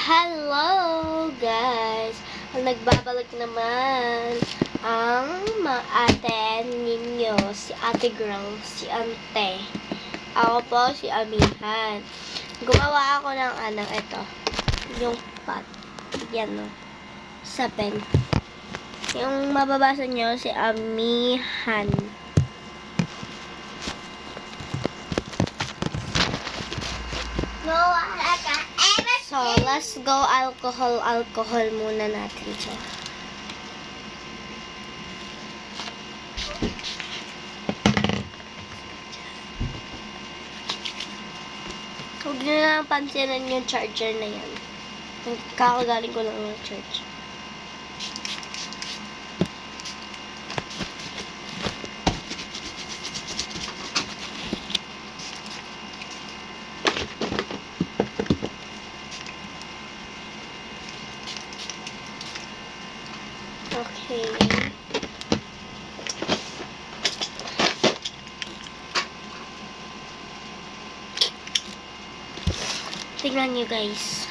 Hello guys! Nagbabalik naman ang ate ninyo, si ate girl, si ante. Ako po si Amihan. Gumawa ako ng ito. Yung pot. Yan o. Sa pen. Yung mababasa nyo, si Amihan. So, let's go alcohol muna natin siya. Huwag nyo na lang pansinin yung charger na yan. Kakagaling ko lang ng church. Okay. Tingnan nyo guys.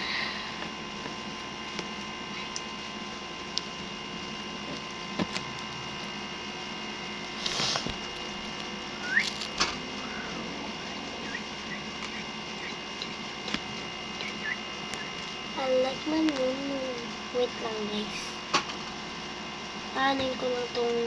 I like my moon. Wait lang guys. Anin ko lang itong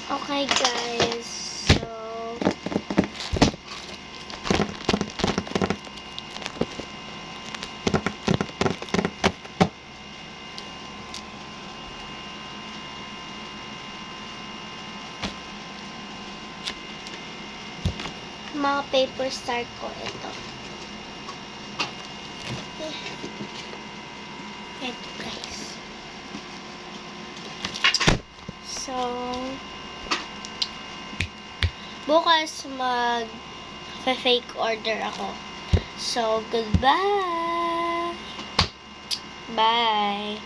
okay guys, so mga paper star ko ito. Ito guys. So bukas mag-fake order ako. So, goodbye! Bye!